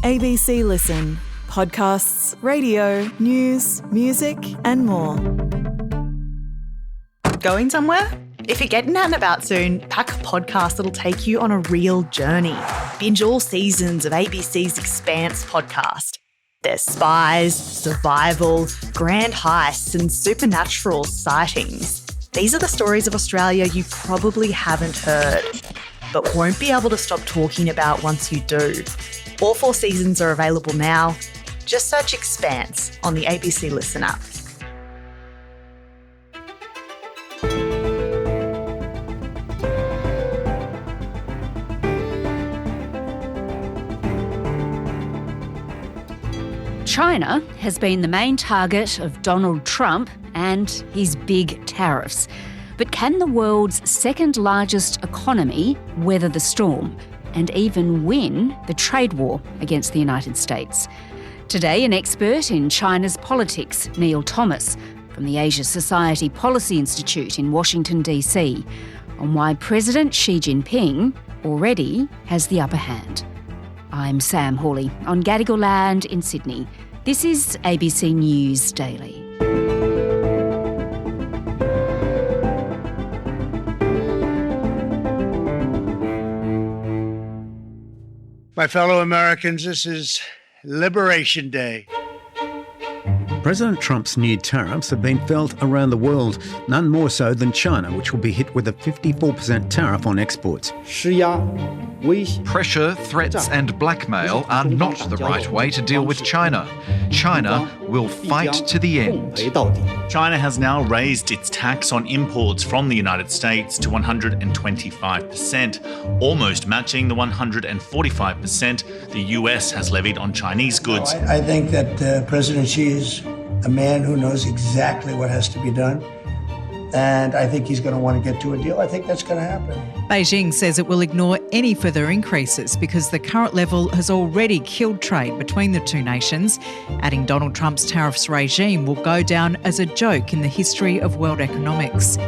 ABC Listen. Podcasts, radio, news, music and more. Going somewhere? If you're getting out and about soon, pack a podcast that'll take you on a real journey. Binge all seasons of ABC's Expanse podcast. There's spies, survival, grand heists and supernatural sightings. These are the stories of Australia you probably haven't heard, but won't be able to stop talking about once you do. All 4 seasons are available now. Just search Expanse on the ABC Listen app. China has been the main target of Donald Trump and his big tariffs. But can the world's second largest economy weather the storm and even win the trade war against the United States? Today, an expert in China's politics, Neil Thomas, from the Asia Society Policy Institute in Washington, D.C., on why President Xi Jinping already has the upper hand. I'm Sam Hawley on Gadigal Land in Sydney. This is ABC News Daily. My fellow Americans, this is Liberation Day. President Trump's new tariffs have been felt around the world, none more so than China, which will be hit with a 54% tariff on exports. Pressure, threats and blackmail are not the right way to deal with China. China will fight to the end. China has now raised its tax on imports from the United States to 125%, almost matching the 145% the US has levied on Chinese goods. I think that President Xi is a man who knows exactly what has to be done. And I think he's going to want to get to a deal. I think that's going to happen. Beijing says it will ignore any further increases because the current level has already killed trade between the two nations, adding Donald Trump's tariffs regime will go down as a joke in the history of world economics.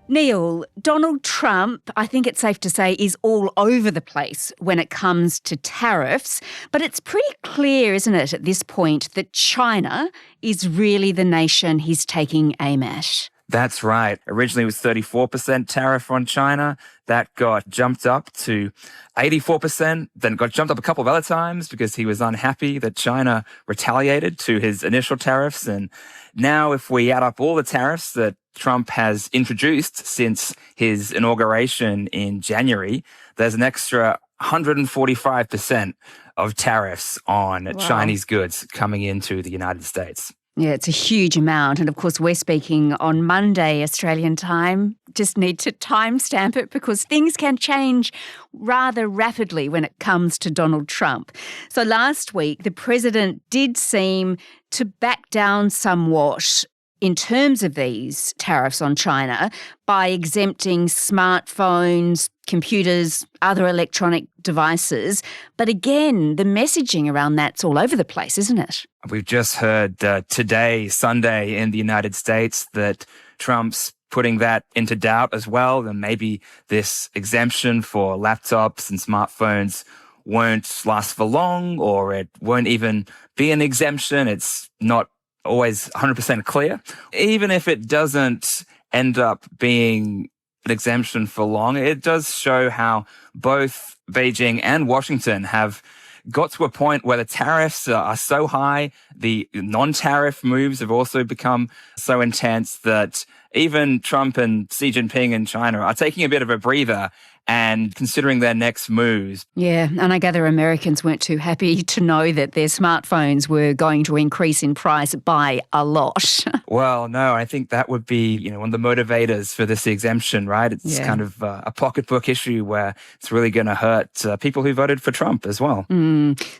Neil, Donald Trump, I think it's safe to say, is all over the place when it comes to tariffs. But it's pretty clear, isn't it, at this point, that China is really the nation he's taking aim at. That's right. Originally it was 34% tariff on China. That got jumped up to 84%, then got jumped up a couple of other times because he was unhappy that China retaliated to his initial tariffs. And now if we add up all the tariffs that Trump has introduced since his inauguration in January, there's an extra 145% of tariffs on Chinese goods coming into the United States. Yeah, it's a huge amount. And of course, we're speaking on Monday, Australian time. Just need to timestamp it because things can change rather rapidly when it comes to Donald Trump. So last week, the president did seem to back down somewhat in terms of these tariffs on China by exempting smartphones, computers, other electronic devices. But again, the messaging around that's all over the place, isn't it? We've just heard today, Sunday, in the United States that Trump's putting that into doubt as well. And maybe this exemption for laptops and smartphones won't last for long, or it won't even be an exemption. It's not always 100% clear. Even if it doesn't end up being an exemption for long, it does show how both Beijing and Washington have got to a point where the tariffs are so high, the non-tariff moves have also become so intense that even Trump and Xi Jinping in China are taking a bit of a breather and considering their next moves. Yeah, and I gather Americans weren't too happy to know that their smartphones were going to increase in price by a lot. Well, no, I think that would be, one of the motivators for this exemption, right? It's kind of a pocketbook issue where it's really going to hurt people who voted for Trump as well.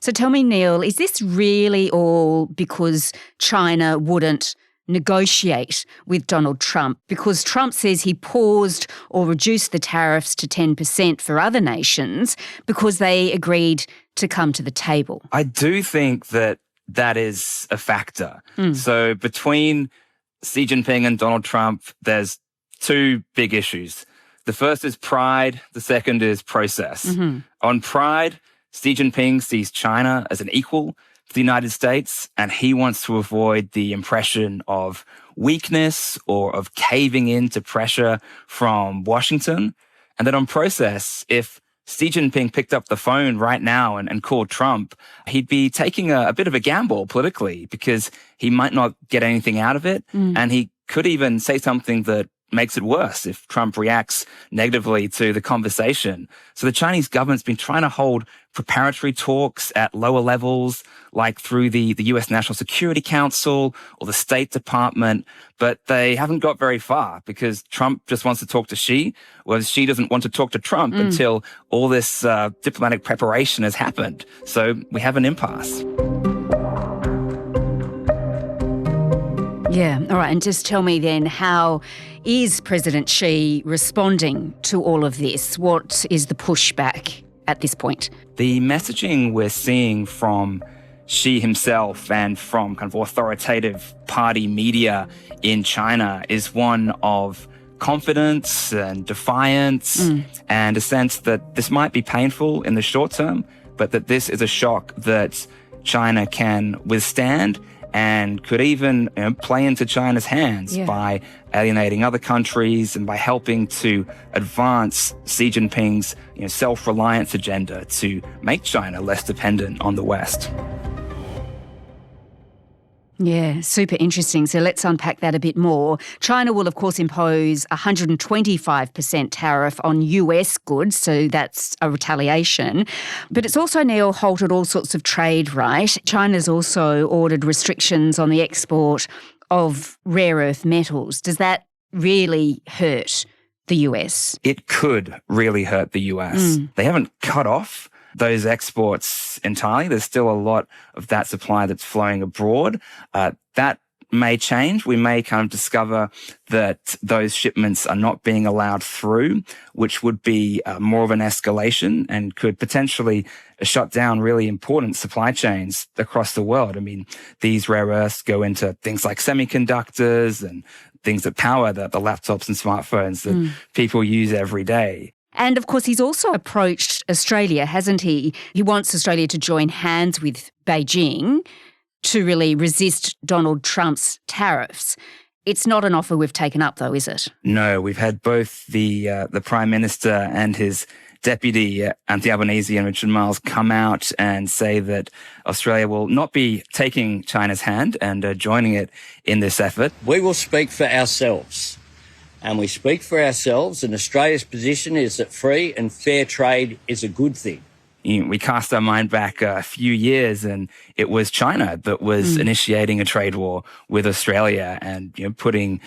So tell me, Neil, is this really all because China wouldn't negotiate with Donald Trump? Because Trump says he paused or reduced the tariffs to 10% for other nations because they agreed to come to the table. I do think that is a factor. So between Xi Jinping and Donald Trump, there's 2 big issues. The first is pride. The second is process. On pride, Xi Jinping sees China as an equal to the United States, and he wants to avoid the impression of weakness or of caving into pressure from Washington. And then on process, if Xi Jinping picked up the phone right now and called Trump, he'd be taking a bit of a gamble politically because he might not get anything out of it. And he could even say something that makes it worse if Trump reacts negatively to the conversation. So the Chinese government's been trying to hold preparatory talks at lower levels, like through the US National Security Council or the State Department, but they haven't got very far because Trump just wants to talk to Xi, whereas Xi doesn't want to talk to Trump until all this diplomatic preparation has happened. So we have an impasse. Yeah, all right. And just tell me then, how is President Xi responding to all of this? What is the pushback at this point? The messaging we're seeing from Xi himself and from kind of authoritative party media in China is one of confidence and defiance and a sense that this might be painful in the short term, but that this is a shock that China can withstand and could even play into China's hands by alienating other countries and by helping to advance Xi Jinping's self-reliance agenda to make China less dependent on the West. Yeah, super interesting. So let's unpack that a bit more. China will, of course, impose a 125% tariff on US goods, so that's a retaliation. But it's also now halted all sorts of trade, right? China's also ordered restrictions on the export of rare earth metals. Does that really hurt the US? It could really hurt the US. They haven't cut off those exports entirely. There's still a lot of that supply that's flowing abroad. That may change. We may kind of discover that those shipments are not being allowed through, which would be more of an escalation and could potentially shut down really important supply chains across the world. I mean, these rare earths go into things like semiconductors and things that power the laptops and smartphones that people use every day. And, of course, he's also approached Australia, hasn't he? He wants Australia to join hands with Beijing to really resist Donald Trump's tariffs. It's not an offer we've taken up, though, is it? No, we've had both the Prime Minister and his Deputy, Anthony Albanese and Richard Marles, come out and say that Australia will not be taking China's hand and joining it in this effort. We will speak for ourselves. And we speak for ourselves, and Australia's position is that free and fair trade is a good thing. We cast our mind back a few years, and it was China that was initiating a trade war with Australia and putting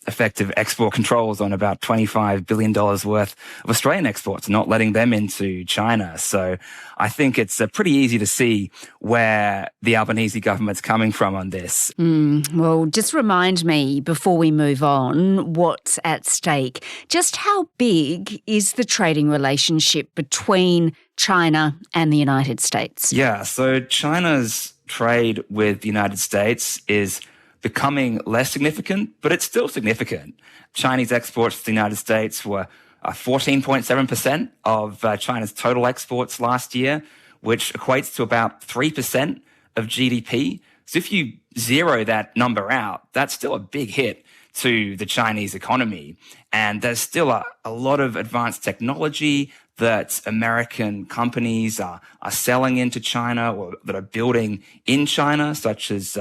effective export controls on about $25 billion worth of Australian exports, not letting them into China. So I think it's pretty easy to see where the Albanese government's coming from on this. Well, just remind me before we move on what's at stake. Just how big is the trading relationship between China and the United States? Yeah, so China's trade with the United States is becoming less significant, but it's still significant. Chinese exports to the United States were 14.7% of China's total exports last year, which equates to about 3% of GDP. So if you zero that number out, that's still a big hit to the Chinese economy. And there's still a lot of advanced technology that American companies are selling into China or that are building in China, such as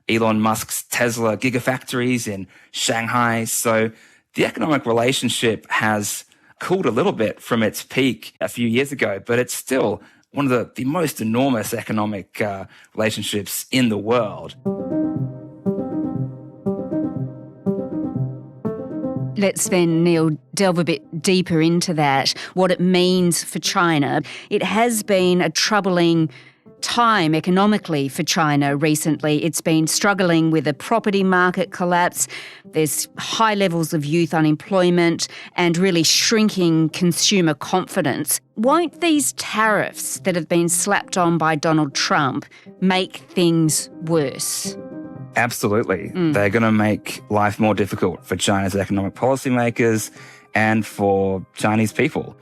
Elon Musk's Tesla gigafactories in Shanghai. So the economic relationship has cooled a little bit from its peak a few years ago, but it's still one of the most enormous economic relationships in the world. Let's then, Neil, delve a bit deeper into that, what it means for China. It has been a troubling time economically for China recently. It's been struggling with a property market collapse. There's high levels of youth unemployment and really shrinking consumer confidence. Won't these tariffs that have been slapped on by Donald Trump make things worse? Absolutely. They're going to make life more difficult for China's economic policymakers and for Chinese people.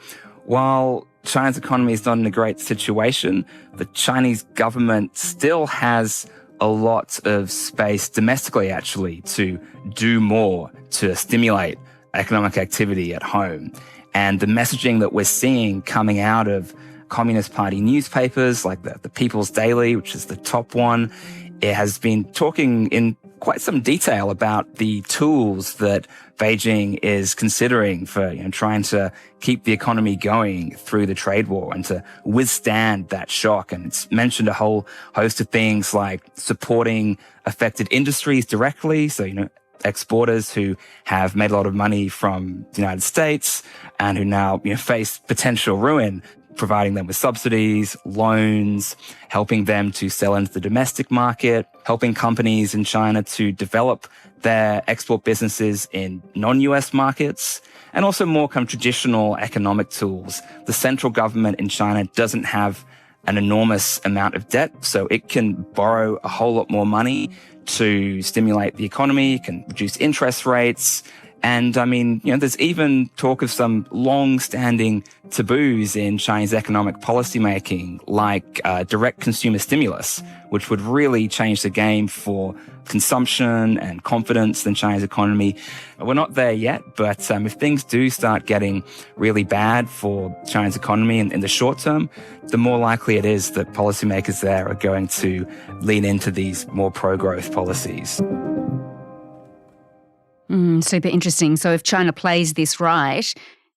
While China's economy is not in a great situation. The Chinese government still has a lot of space domestically, actually, to do more to stimulate economic activity at home. And the messaging that we're seeing coming out of Communist Party newspapers like the People's Daily, which is the top one, it has been talking in quite some detail about the tools that Beijing is considering for trying to keep the economy going through the trade war and to withstand that shock. And it's mentioned a whole host of things like supporting affected industries directly. So, exporters who have made a lot of money from the United States and who now face potential ruin, providing them with subsidies, loans, helping them to sell into the domestic market, helping companies in China to develop their export businesses in non-US markets, and also more kind of traditional economic tools. The central government in China doesn't have an enormous amount of debt, so it can borrow a whole lot more money to stimulate the economy, can reduce interest rates. And there's even talk of some long-standing taboos in Chinese economic policymaking, like direct consumer stimulus, which would really change the game for consumption and confidence in China's economy. We're not there yet, but if things do start getting really bad for China's economy in the short term, the more likely it is that policymakers there are going to lean into these more pro-growth policies. Super interesting. So if China plays this right,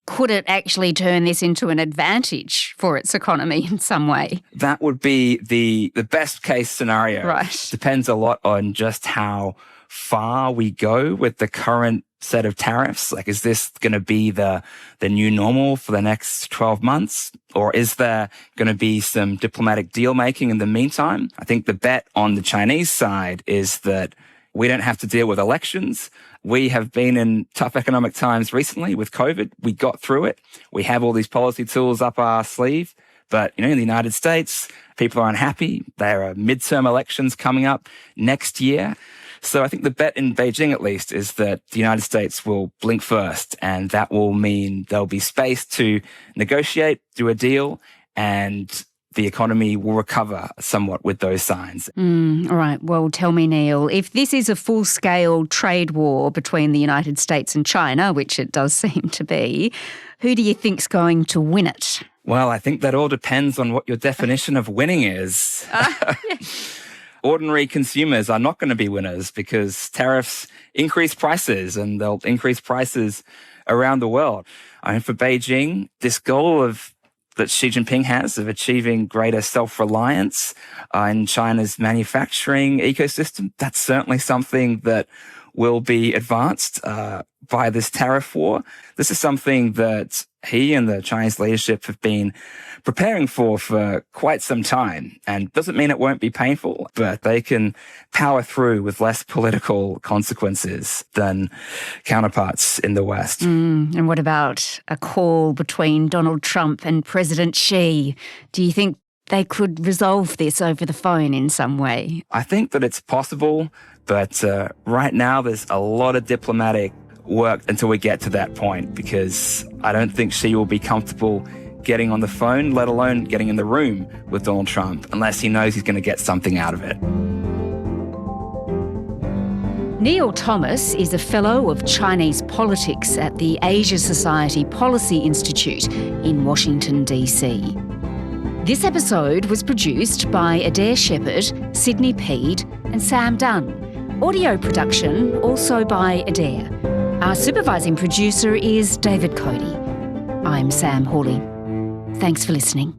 could it actually turn this into an advantage for its economy in some way? That would be the best case scenario. Right. Depends a lot on just how far we go with the current set of tariffs. Like, is this going to be the new normal for the next 12 months? Or is there going to be some diplomatic deal making in the meantime? I think the bet on the Chinese side is that we don't have to deal with elections. We have been in tough economic times recently with COVID. We got through it. We have all these policy tools up our sleeve. But, in the United States, people are unhappy. There are midterm elections coming up next year. So I think the bet in Beijing, at least, is that the United States will blink first. And that will mean there'll be space to negotiate, do a deal, and the economy will recover somewhat with those signs. All right. Well, tell me, Neil, if this is a full-scale trade war between the United States and China, which it does seem to be, who do you think's going to win it? Well, I think that all depends on what your definition of winning is. Ordinary consumers are not going to be winners because tariffs increase prices and they'll increase prices around the world. For Beijing, this goal that Xi Jinping has of achieving greater self-reliance in China's manufacturing ecosystem, that's certainly something that will be advanced by this tariff war. This is something that he and the Chinese leadership have been preparing for quite some time. And doesn't mean it won't be painful, but they can power through with less political consequences than counterparts in the West. And what about a call between Donald Trump and President Xi? Do you think they could resolve this over the phone in some way? I think that it's possible, but right now there's a lot of diplomatic work until we get to that point, because I don't think Xi will be comfortable getting on the phone, let alone getting in the room with Donald Trump, unless he knows he's going to get something out of it. Neil Thomas is a Fellow of Chinese Politics at the Asia Society Policy Institute in Washington, D.C. This episode was produced by Adair Shepherd, Sydney Peed and Sam Dunn. Audio production also by Adair. Our supervising producer is David Cody. I'm Sam Hawley. Thanks for listening.